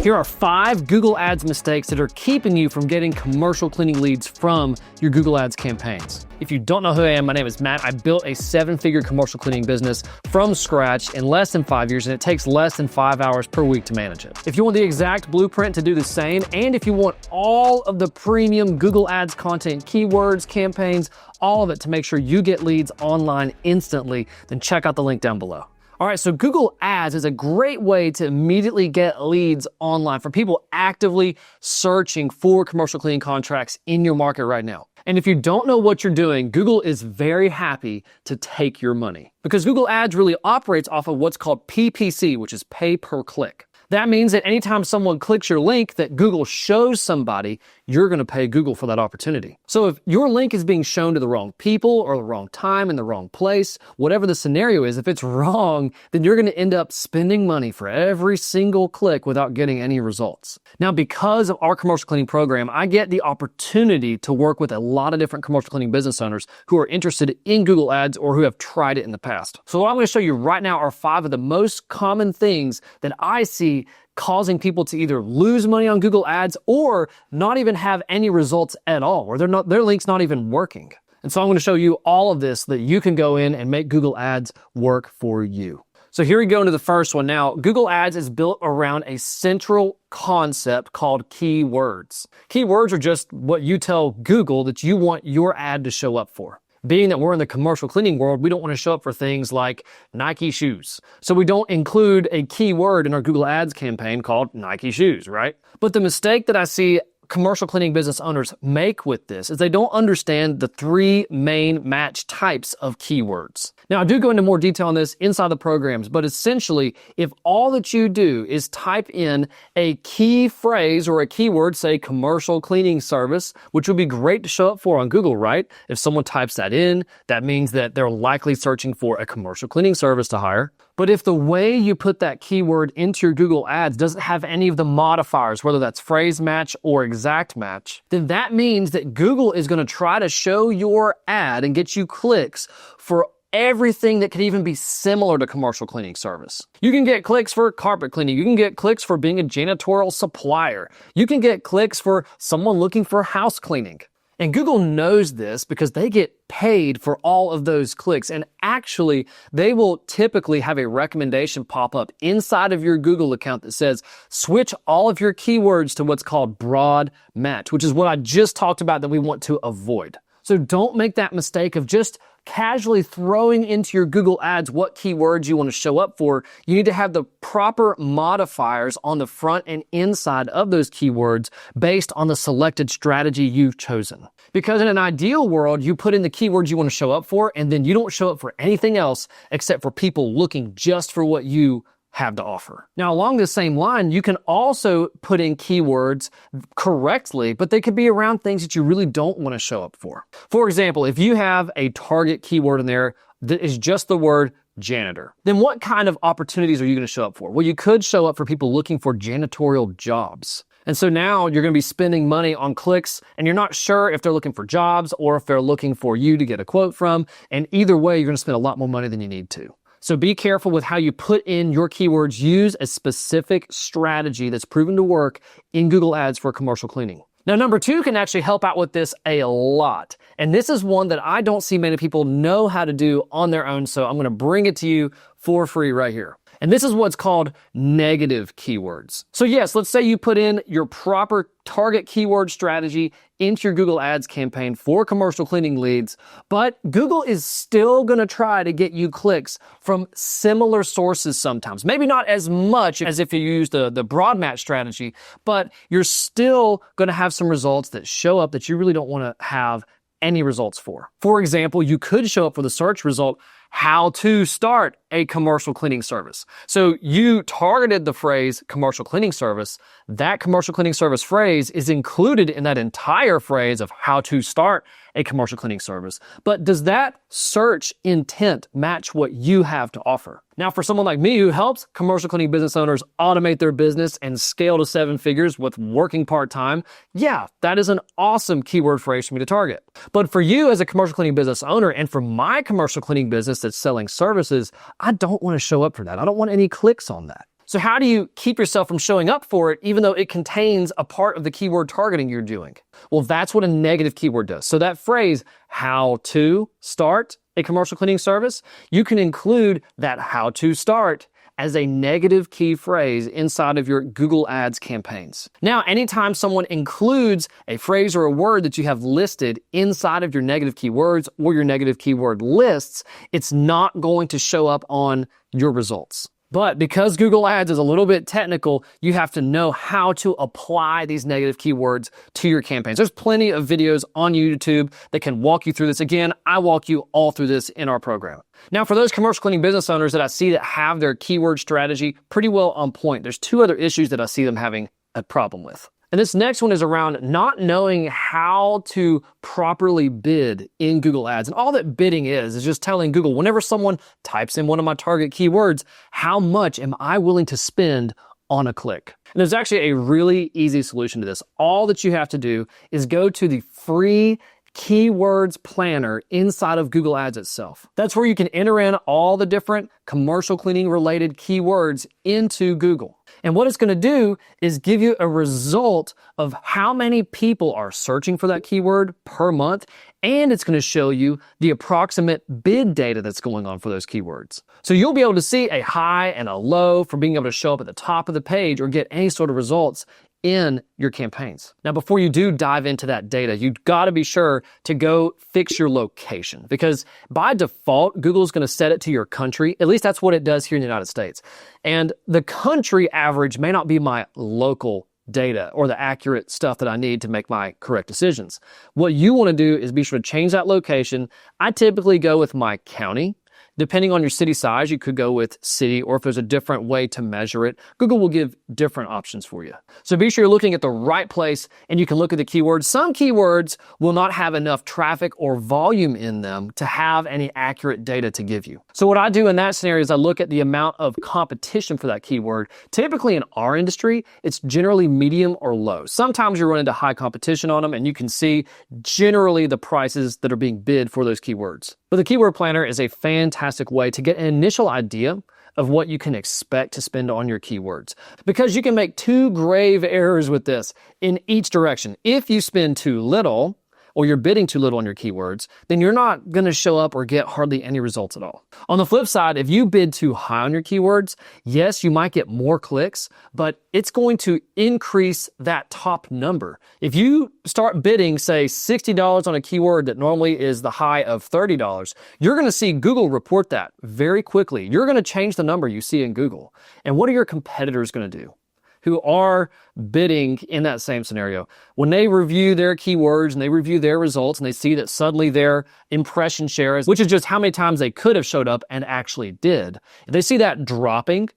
Here are 5 Google Ads mistakes that are keeping you from getting commercial cleaning leads from your Google Ads campaigns. If you don't know who I am, my name is Matt. I built a 7-figure commercial cleaning business from scratch in less than 5 years, and it takes less than 5 hours per week to manage it. If you want the exact blueprint to do the same, and if you want all of the premium Google Ads content, keywords, campaigns, all of it to make sure you get leads online instantly, then check out the link down below. All right, so Google Ads is a great way to immediately get leads online from people actively searching for commercial cleaning contracts in your market right now. And if you don't know what you're doing, Google is very happy to take your money because Google Ads really operates off of what's called PPC, which is pay per click. That means that anytime someone clicks your link that Google shows somebody, you're going to pay Google for that opportunity. So if your link is being shown to the wrong people or the wrong time in the wrong place, whatever the scenario is, if it's wrong, then you're going to end up spending money for every single click without getting any results. Now, because of our commercial cleaning program, I get the opportunity to work with a lot of different commercial cleaning business owners who are interested in Google Ads or who have tried it in the past. So what I'm going to show you right now are 5 of the most common things that I see causing people to either lose money on Google Ads or not even have any results at all, or their link's not even working. And so I'm going to show you all of this so that you can go in and make Google Ads work for you. So here we go into the first one. Now, Google Ads is built around a central concept called keywords. Keywords are just what you tell Google that you want your ad to show up for. Being that we're in the commercial cleaning world, we don't want to show up for things like Nike shoes. So we don't include a keyword in our Google Ads campaign called Nike shoes, right? But the mistake that I see commercial cleaning business owners make with this is they don't understand the 3 main match types of keywords. Now, I do go into more detail on this inside the programs, but essentially, if all that you do is type in a key phrase or a keyword, say commercial cleaning service, which would be great to show up for on Google, right? If someone types that in, that means that they're likely searching for a commercial cleaning service to hire. But if the way you put that keyword into your Google Ads doesn't have any of the modifiers, whether that's phrase match or exact match, then that means that Google is going to try to show your ad and get you clicks for everything that could even be similar to commercial cleaning service. You can get clicks for carpet cleaning. You can get clicks for being a janitorial supplier. You can get clicks for someone looking for house cleaning. And Google knows this because they get paid for all of those clicks. And actually, they will typically have a recommendation pop up inside of your Google account that says, switch all of your keywords to what's called broad match, which is what I just talked about that we want to avoid. So don't make that mistake of just casually throwing into your Google Ads what keywords you want to show up for. You need to have the proper modifiers on the front and inside of those keywords based on the selected strategy you've chosen. Because in an ideal world, you put in the keywords you want to show up for, and then you don't show up for anything else except for people looking just for what you have to offer. Now, along the same line, you can also put in keywords correctly, but they could be around things that you really don't want to show up for. For example, if you have a target keyword in there that is just the word janitor, then what kind of opportunities are you going to show up for? Well, you could show up for people looking for janitorial jobs. And so now you're going to be spending money on clicks, and you're not sure if they're looking for jobs or if they're looking for you to get a quote from. And either way, you're going to spend a lot more money than you need to. So be careful with how you put in your keywords. Use a specific strategy that's proven to work in Google Ads for commercial cleaning. Now, number 2 can actually help out with this a lot. And this is one that I don't see many people know how to do on their own. So I'm going to bring it to you for free right here. And this is what's called negative keywords. So yes, let's say you put in your proper target keyword strategy into your Google Ads campaign for commercial cleaning leads, but Google is still going to try to get you clicks from similar sources sometimes. Maybe not as much as if you use the broad match strategy, but you're still going to have some results that show up that you really don't want to have any results for. For example, you could show up for the search result, how to start a commercial cleaning service. So you targeted the phrase commercial cleaning service. That commercial cleaning service phrase is included in that entire phrase of how to start a commercial cleaning service. But does that search intent match what you have to offer? Now, for someone like me who helps commercial cleaning business owners automate their business and scale to 7 figures with working part-time, yeah, that is an awesome keyword phrase for me to target. But for you as a commercial cleaning business owner and for my commercial cleaning business that's selling services, I don't want to show up for that. I don't want any clicks on that. So how do you keep yourself from showing up for it even though it contains a part of the keyword targeting you're doing? Well, that's what a negative keyword does. So that phrase, how to start a commercial cleaning service, you can include that how to start as a negative key phrase inside of your Google Ads campaigns. Now, anytime someone includes a phrase or a word that you have listed inside of your negative keywords or your negative keyword lists, it's not going to show up on your results. But because Google Ads is a little bit technical, you have to know how to apply these negative keywords to your campaigns. There's plenty of videos on YouTube that can walk you through this. Again, I walk you all through this in our program. Now, for those commercial cleaning business owners that I see that have their keyword strategy pretty well on point, there's two other issues that I see them having a problem with. And this next one is around not knowing how to properly bid in Google Ads. And all that bidding is just telling Google, whenever someone types in one of my target keywords, how much am I willing to spend on a click? And there's actually a really easy solution to this. All that you have to do is go to the free Keywords Planner inside of Google Ads itself. That's where you can enter in all the different commercial cleaning related keywords into Google. And what it's going to do is give you a result of how many people are searching for that keyword per month, and it's going to show you the approximate bid data that's going on for those keywords. So you'll be able to see a high and a low for being able to show up at the top of the page or get any sort of results in your campaigns. Now, before you do dive into that data, you've got to be sure to go fix your location, because by default, Google's going to set it to your country. At least that's what it does here in the United States. And the country average may not be my local data or the accurate stuff that I need to make my correct decisions. What you want to do is be sure to change that location. I typically go with my county. Depending on your city size, you could go with city, or if there's a different way to measure it, Google will give different options for you. So be sure you're looking at the right place, and you can look at the keywords. Some keywords will not have enough traffic or volume in them to have any accurate data to give you. So what I do in that scenario is I look at the amount of competition for that keyword. Typically in our industry, it's generally medium or low. Sometimes you run into high competition on them, and you can see generally the prices that are being bid for those keywords. But the Keyword Planner is a fantastic way to get an initial idea of what you can expect to spend on your keywords, because you can make two grave errors with this in each direction. If you spend too little, or you're bidding too little on your keywords, then you're not going to show up or get hardly any results at all. On the flip side, if you bid too high on your keywords, yes, you might get more clicks, but it's going to increase that top number. If you start bidding, say, $60 on a keyword that normally is the high of $30, you're going to see Google report that very quickly. You're going to change the number you see in Google. And what are your competitors going to do who are bidding in that same scenario? When they review their keywords and they review their results and they see that suddenly their impression share is, which is just how many times they could have showed up and actually did, if they see that dropping,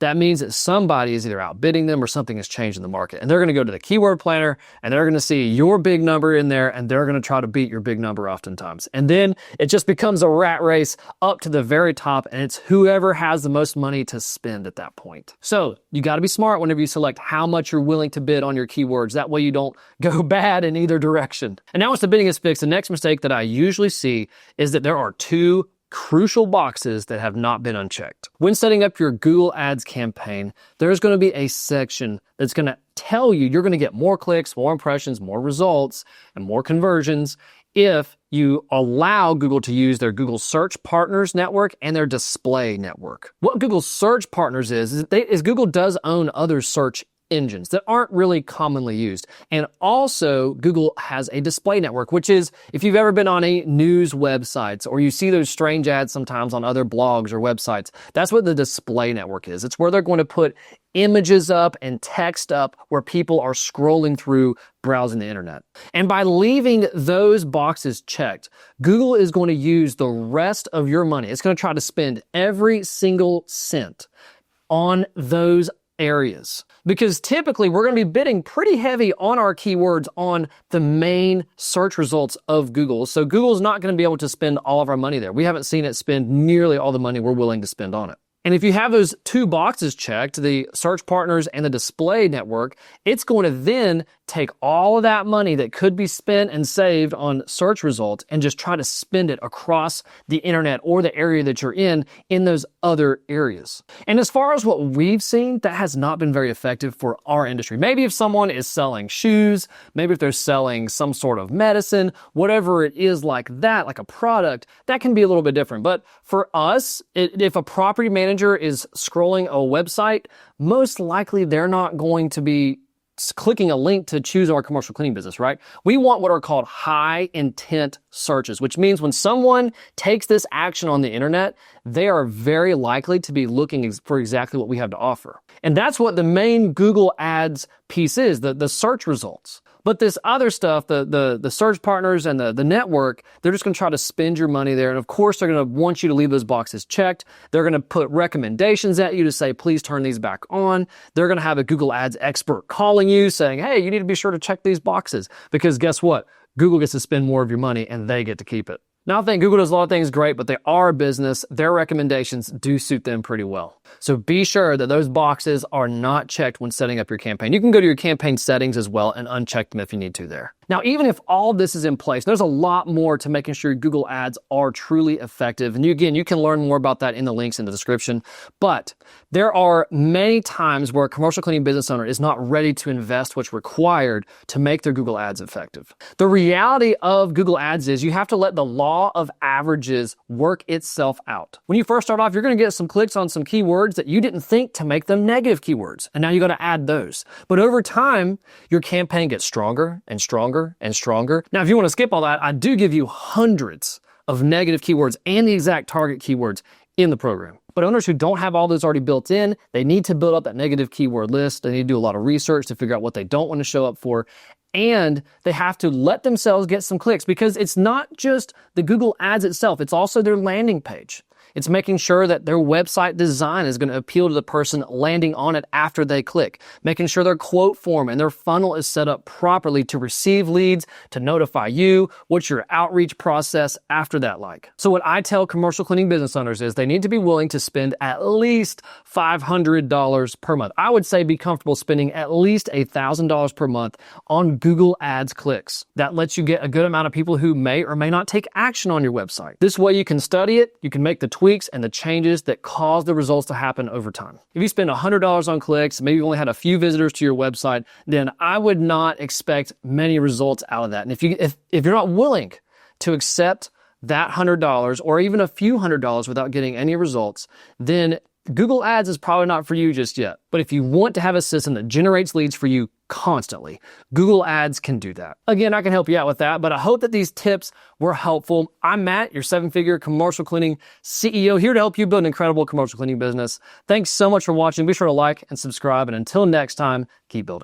that means that somebody is either outbidding them or something has changed in the market. And they're going to go to the Keyword Planner and they're going to see your big number in there, and they're going to try to beat your big number oftentimes. And then it just becomes a rat race up to the very top, and it's whoever has the most money to spend at that point. So you got to be smart whenever you select how much you're willing to bid on your keywords. That way you don't go bad in either direction. And now once the bidding is fixed, the next mistake that I usually see is that there are two crucial boxes that have not been unchecked. When setting up your Google Ads campaign, there's going to be a section that's going to tell you you're going to get more clicks, more impressions, more results, and more conversions if you allow Google to use their Google Search Partners network and their display network. What Google Search Partners is Google does own other search engines that aren't really commonly used. And also Google has a display network, which is, if you've ever been on a news websites or you see those strange ads sometimes on other blogs or websites, that's what the display network is. It's where they're going to put images up and text up where people are scrolling through browsing the internet. And by leaving those boxes checked, Google is going to use the rest of your money. It's going to try to spend every single cent on those areas, because typically we're going to be bidding pretty heavy on our keywords on the main search results of Google. So Google's not going to be able to spend all of our money there. We haven't seen it spend nearly all the money we're willing to spend on it. And if you have those two boxes checked, the search partners and the display network, it's going to then take all of that money that could be spent and saved on search results and just try to spend it across the internet or the area that you're in those other areas. And as far as what we've seen, that has not been very effective for our industry. Maybe if someone is selling shoes, maybe if they're selling some sort of medicine, whatever it is like that, like a product, that can be a little bit different. But for us, if a property manager is scrolling a website, most likely they're not going to be clicking a link to choose our commercial cleaning business, right? We want what are called high intent searches, which means when someone takes this action on the internet, they are very likely to be looking for exactly what we have to offer. And that's what the main Google Ads piece is, the search results. But this other stuff, the search partners and the network, they're just going to try to spend your money there. And of course, they're going to want you to leave those boxes checked. They're going to put recommendations at you to say, please turn these back on. They're going to have a Google Ads expert calling you saying, hey, you need to be sure to check these boxes. Because guess what? Google gets to spend more of your money and they get to keep it. Now, I think Google does a lot of things great, but they are a business. Their recommendations do suit them pretty well. So be sure that those boxes are not checked when setting up your campaign. You can go to your campaign settings as well and uncheck them if you need to there. Now, even if all this is in place, there's a lot more to making sure Google Ads are truly effective. And you can learn more about that in the links in the description. But there are many times where a commercial cleaning business owner is not ready to invest what's required to make their Google Ads effective. The reality of Google Ads is you have to let the law of averages work itself out. When you first start off, you're going to get some clicks on some keywords that you didn't think to make them negative keywords. And now you got to add those. But over time, your campaign gets stronger and stronger and stronger. Now, if you want to skip all that, I do give you hundreds of negative keywords and the exact target keywords in the program. But owners who don't have all those already built in, they need to build up that negative keyword list. They need to do a lot of research to figure out what they don't want to show up for. And they have to let themselves get some clicks because it's not just the Google Ads itself, it's also their landing page. It's making sure that their website design is going to appeal to the person landing on it after they click. Making sure their quote form and their funnel is set up properly to receive leads, to notify you. What's your outreach process after that like? So what I tell commercial cleaning business owners is they need to be willing to spend at least $500 per month. I would say be comfortable spending at least $1,000 per month on Google Ads clicks. That lets you get a good amount of people who may or may not take action on your website. This way you can study it, you can make the tweaks and the changes that cause the results to happen over time. If you spend $100 on clicks, maybe you only had a few visitors to your website, then I would not expect many results out of that. And if you're not willing to accept that $100 or even a few $100 without getting any results, then Google Ads is probably not for you just yet. But if you want to have a system that generates leads for you constantly, Google Ads can do that. Again, I can help you out with that, but I hope that these tips were helpful. I'm Matt, your 7-figure commercial cleaning CEO, here to help you build an incredible commercial cleaning business. Thanks so much for watching. Be sure to like and subscribe. And until next time, keep building.